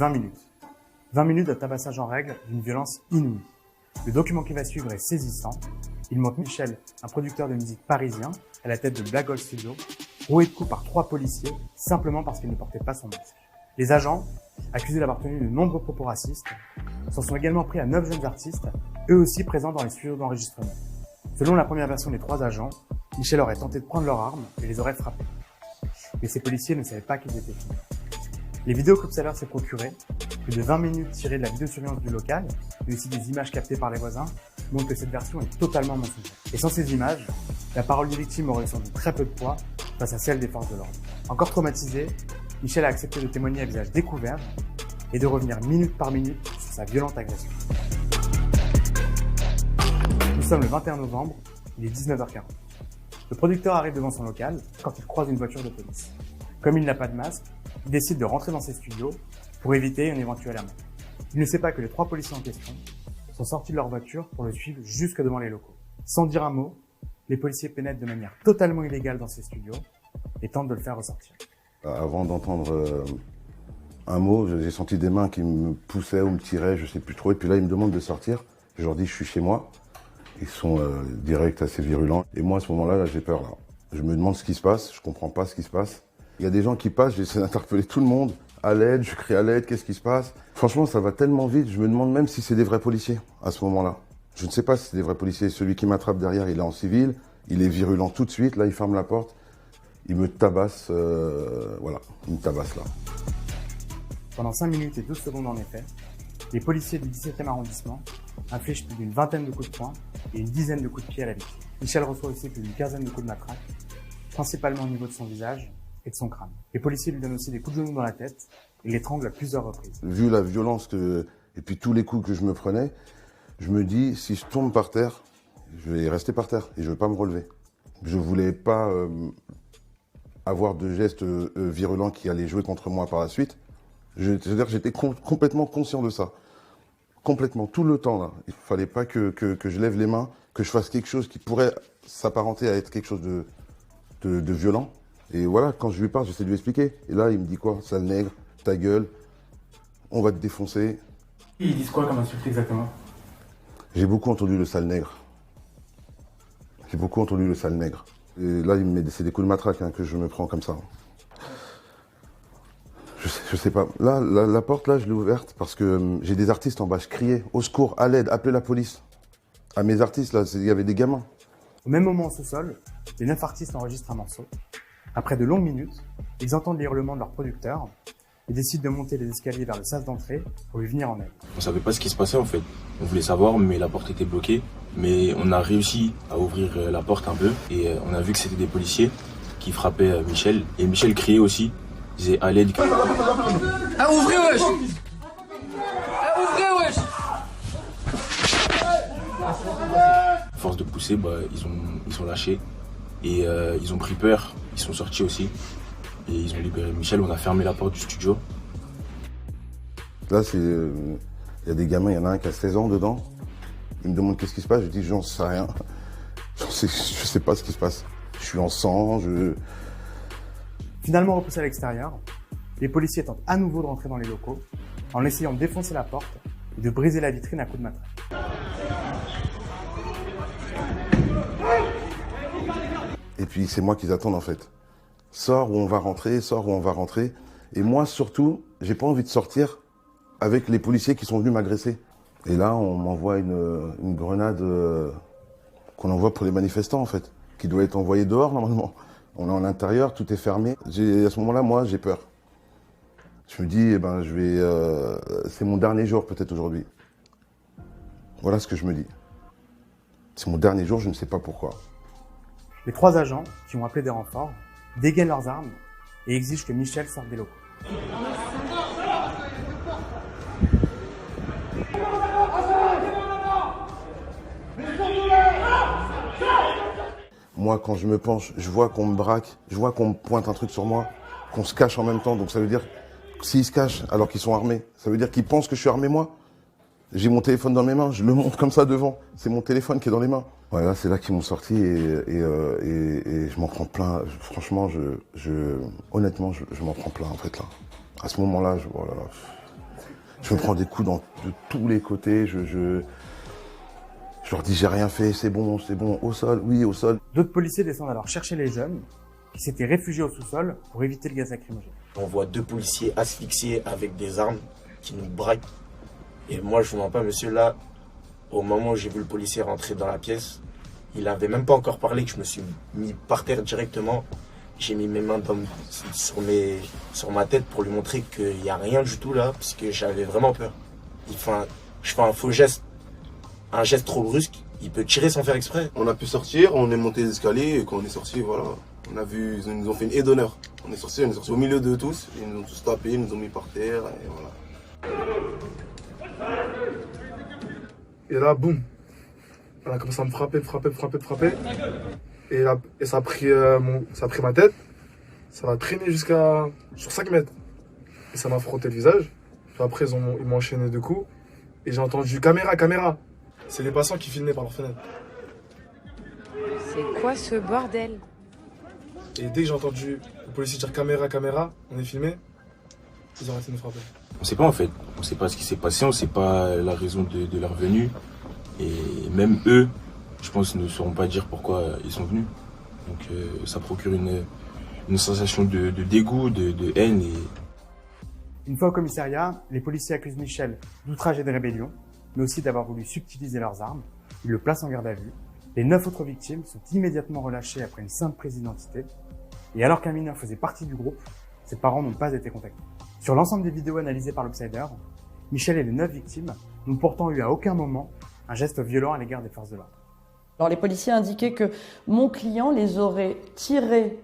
20 minutes. 20 minutes de tabassage en règle d'une violence inouïe. Le document qui va suivre est saisissant. Il montre Michel, un producteur de musique parisien, à la tête de Black Gold Studio, roué de coups par 3 policiers, simplement parce qu'il ne portait pas son masque. Les agents, accusés d'avoir tenu de nombreux propos racistes, s'en sont également pris à 9 jeunes artistes, eux aussi présents dans les studios d'enregistrement. Selon la première version des 3 agents, Michel aurait tenté de prendre leurs armes et les aurait frappés. Mais ces policiers ne savaient pas qu'ils étaient filmés. Les vidéos qu'Observer s'est procurées, plus de 20 minutes tirées de la vidéosurveillance du local, mais aussi des images captées par les voisins, montrent que cette version est totalement mensongère. Et sans ces images, la parole des victimes aurait sans doute très peu de poids face à celle des forces de l'ordre. Encore traumatisé, Michel a accepté de témoigner à visage découvert et de revenir minute par minute sur sa violente agression. Nous sommes le 21 novembre, il est 19h40. Le producteur arrive devant son local quand il croise une voiture de police. Comme il n'a pas de masque, il décide de rentrer dans ses studios pour éviter un éventuel amende. Il ne sait pas que les 3 policiers en question sont sortis de leur voiture pour le suivre jusque devant les locaux. Sans dire un mot, les policiers pénètrent de manière totalement illégale dans ses studios et tentent de le faire ressortir. Avant d'entendre un mot, j'ai senti des mains qui me poussaient ou me tiraient, je sais plus trop. Et puis là, ils me demandent de sortir. Je leur dis, je suis chez moi. Ils sont directs, assez virulents. Et moi, à ce moment-là, j'ai peur. Là. Je me demande ce qui se passe. Je comprends pas ce qui se passe. Il y a des gens qui passent, j'essaie d'interpeller tout le monde. À l'aide, je crie à l'aide, qu'est-ce qui se passe? Franchement, ça va tellement vite. Je me demande même si c'est des vrais policiers à ce moment-là. Je ne sais pas si c'est des vrais policiers. Celui qui m'attrape derrière, il est en civil. Il est virulent tout de suite. Là, il ferme la porte. Il me tabasse, voilà, il me tabasse là. Pendant 5 minutes et 12 secondes en effet, les policiers du 17e arrondissement infligent plus d'une vingtaine de coups de poing et une dizaine de coups de pied à la victime. Michel reçoit aussi plus d'une quinzaine de coups de matraque, principalement au niveau de son visage et de son crâne. Les policiers lui donnent aussi des coups de genoux dans la tête et l'étranglent à plusieurs reprises. Vu la violence et puis tous les coups que je me prenais, je me dis, si je tombe par terre, je vais rester par terre et je ne vais pas me relever. Je ne voulais pas avoir de gestes virulents qui allaient jouer contre moi par la suite. C'est-à-dire que j'étais complètement conscient de ça. Complètement, tout le temps là. Il ne fallait pas que je lève les mains, que je fasse quelque chose qui pourrait s'apparenter à être quelque chose de violent. Et voilà, quand je lui parle, j'essaie de lui expliquer. Et là, il me dit quoi? Sale nègre, ta gueule, on va te défoncer. Ils disent quoi comme insulte exactement? J'ai beaucoup entendu le sale nègre. J'ai beaucoup entendu le sale nègre. Et là, c'est des coups de matraque hein, que je me prends comme ça. Je sais pas. Là, la porte, là, je l'ai ouverte parce que j'ai des artistes en bas. Je criais au secours, à l'aide, appelez la police. À mes artistes, là, il y avait des gamins. Au même moment, au sous-sol, les 9 artistes enregistrent un morceau. Après de longues minutes, ils entendent les hurlements de leur producteur et décident de monter les escaliers vers le sas d'entrée pour lui venir en aide. On savait pas ce qui se passait en fait. On voulait savoir, mais la porte était bloquée. Mais on a réussi à ouvrir la porte un peu et on a vu que c'était des policiers qui frappaient Michel. Et Michel criait aussi, il disait à l'aide. Ah, ouvrez wesh! Ah, ouvrez wesh! À force de pousser, ils sont lâchés et ils ont pris peur. Ils sont sortis aussi et ils ont libéré Michel. On a fermé la porte du studio. Là, il y a des gamins, il y en a un qui a 16 ans dedans. Il me demande qu'est-ce qui se passe, je dis j'en sais rien. Je sais pas ce qui se passe. Je suis en sang, Finalement repoussés à l'extérieur, les policiers tentent à nouveau de rentrer dans les locaux en essayant de défoncer la porte et de briser la vitrine à coups de matraque. Et puis c'est moi qu'ils attendent en fait. Sors où on va rentrer, sors où on va rentrer. Et moi surtout, j'ai pas envie de sortir avec les policiers qui sont venus m'agresser. Et là, on m'envoie une grenade qu'on envoie pour les manifestants, en fait, qui doit être envoyée dehors, normalement. On est en intérieur, tout est fermé. À ce moment-là, moi, j'ai peur. Je me dis, c'est mon dernier jour, peut-être, aujourd'hui. Voilà ce que je me dis. C'est mon dernier jour, je ne sais pas pourquoi. Les 3 agents, qui ont appelé des renforts, dégainent leurs armes et exigent que Michel sorte des locaux. Moi, quand je me penche, je vois qu'on me braque, je vois qu'on me pointe un truc sur moi, qu'on se cache en même temps. Donc ça veut dire, s'ils se cachent alors qu'ils sont armés, ça veut dire qu'ils pensent que je suis armé moi. J'ai mon téléphone dans mes mains, je le montre comme ça devant. C'est mon téléphone qui est dans les mains. Voilà, c'est là qu'ils m'ont sorti et je m'en prends plein. Franchement, honnêtement, je m'en prends plein en fait là. À ce moment-là, oh là là, Je me prends des coups de tous les côtés. Je leur dis j'ai rien fait, c'est bon, au sol, oui, au sol. D'autres policiers descendent alors chercher les jeunes qui s'étaient réfugiés au sous-sol pour éviter le gaz lacrymogène. On voit 2 policiers asphyxiés avec des armes qui nous braquent. Et moi, je vous mens pas, monsieur, là, au moment où j'ai vu le policier rentrer dans la pièce, il avait même pas encore parlé que je me suis mis par terre directement. J'ai mis mes mains sur ma tête pour lui montrer qu'il n'y a rien du tout là, parce que j'avais vraiment peur. Je fais un faux geste, un geste trop brusque, il peut tirer sans faire exprès. On a pu sortir, on est monté les escaliers et quand on est sorti, voilà, on a vu, ils nous ont fait une haie d'honneur. On est sorti au milieu de tous, ils nous ont tous tapés, ils nous ont mis par terre et voilà. Et là, boum, elle a commencé à me frapper. Et ça a pris ma tête, ça m'a traîné sur 5 mètres. Et ça m'a frotté le visage. Puis après, ils m'ont enchaîné 2 coups. Et j'ai entendu caméra. C'est les passants qui filmaient par leur fenêtre. C'est quoi ce bordel? Et dès que j'ai entendu le policier dire caméra, on est filmé, ils ont arrêté de nous frapper. On sait pas en fait, on sait pas ce qui s'est passé, on sait pas la raison de leur venue. Et même eux, je pense, ne sauront pas dire pourquoi ils sont venus. Donc ça procure une sensation de dégoût, de haine. Une fois au commissariat, les policiers accusent Michel d'outrage et de rébellion, mais aussi d'avoir voulu subtiliser leurs armes. Ils le placent en garde à vue. Les 9 autres victimes sont immédiatement relâchées après une simple prise d'identité. Et alors qu'un mineur faisait partie du groupe, ses parents n'ont pas été contactés. Sur l'ensemble des vidéos analysées par l'Obsider, Michel et les 9 victimes n'ont pourtant eu à aucun moment un geste violent à l'égard des forces de l'ordre. Alors les policiers indiquaient que mon client les aurait tirés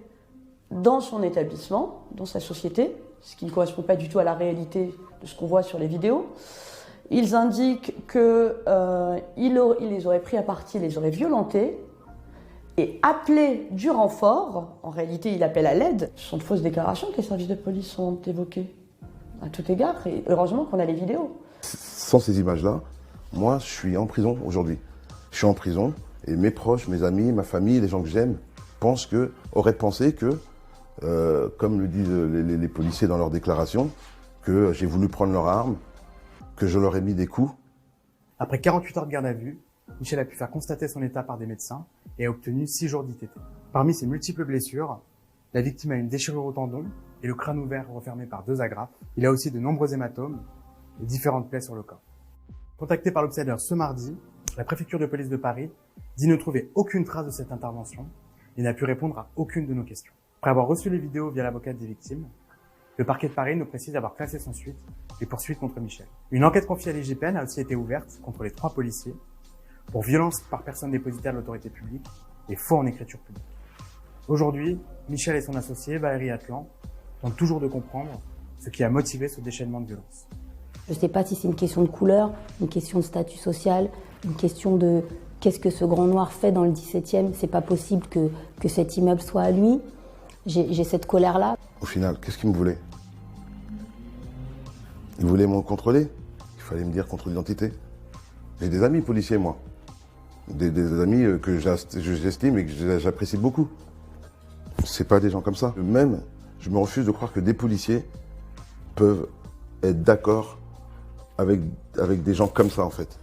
dans son établissement, dans sa société, ce qui ne correspond pas du tout à la réalité de ce qu'on voit sur les vidéos. Ils indiquent qu'il les aurait pris à partie, les aurait violentés et appelé du renfort. En réalité, il appelle à l'aide. Ce sont de fausses déclarations que les services de police ont évoquées à tout égard. Et heureusement qu'on a les vidéos. Sans ces images-là, moi, je suis en prison aujourd'hui. Je suis en prison et mes proches, mes amis, ma famille, les gens que j'aime, auraient pensé que, comme le disent les policiers dans leurs déclarations, que j'ai voulu prendre leur arme, que je leur ai mis des coups. Après 48 heures de garde à vue, Michel a pu faire constater son état par des médecins et a obtenu 6 jours d'ITT. Parmi ses multiples blessures, la victime a une déchirure au tendon et le crâne ouvert refermé par 2 agrafes. Il a aussi de nombreux hématomes et différentes plaies sur le corps. Contacté par l'Obsider ce mardi, la préfecture de police de Paris dit ne trouver aucune trace de cette intervention et n'a pu répondre à aucune de nos questions. Après avoir reçu les vidéos via l'avocate des victimes, le parquet de Paris nous précise avoir classé sans suite les poursuites contre Michel. Une enquête confiée à l'IGPN a aussi été ouverte contre les 3 policiers pour violence par personne dépositaire de l'autorité publique et faux en écriture publique. Aujourd'hui, Michel et son associé, Valérie Atlan, tentent toujours de comprendre ce qui a motivé ce déchaînement de violence. Je ne sais pas si c'est une question de couleur, une question de statut social, une question de qu'est-ce que ce grand noir fait dans le 17e. C'est pas possible que cet immeuble soit à lui. J'ai cette colère-là. Au final, qu'est-ce qu'il me voulait? Il voulait me contrôler. Il fallait me dire contrôle d'identité. J'ai des amis policiers, moi. Des amis que j'estime et que j'apprécie beaucoup. C'est pas des gens comme ça. Même, je me refuse de croire que des policiers peuvent être d'accord avec des gens comme ça, en fait.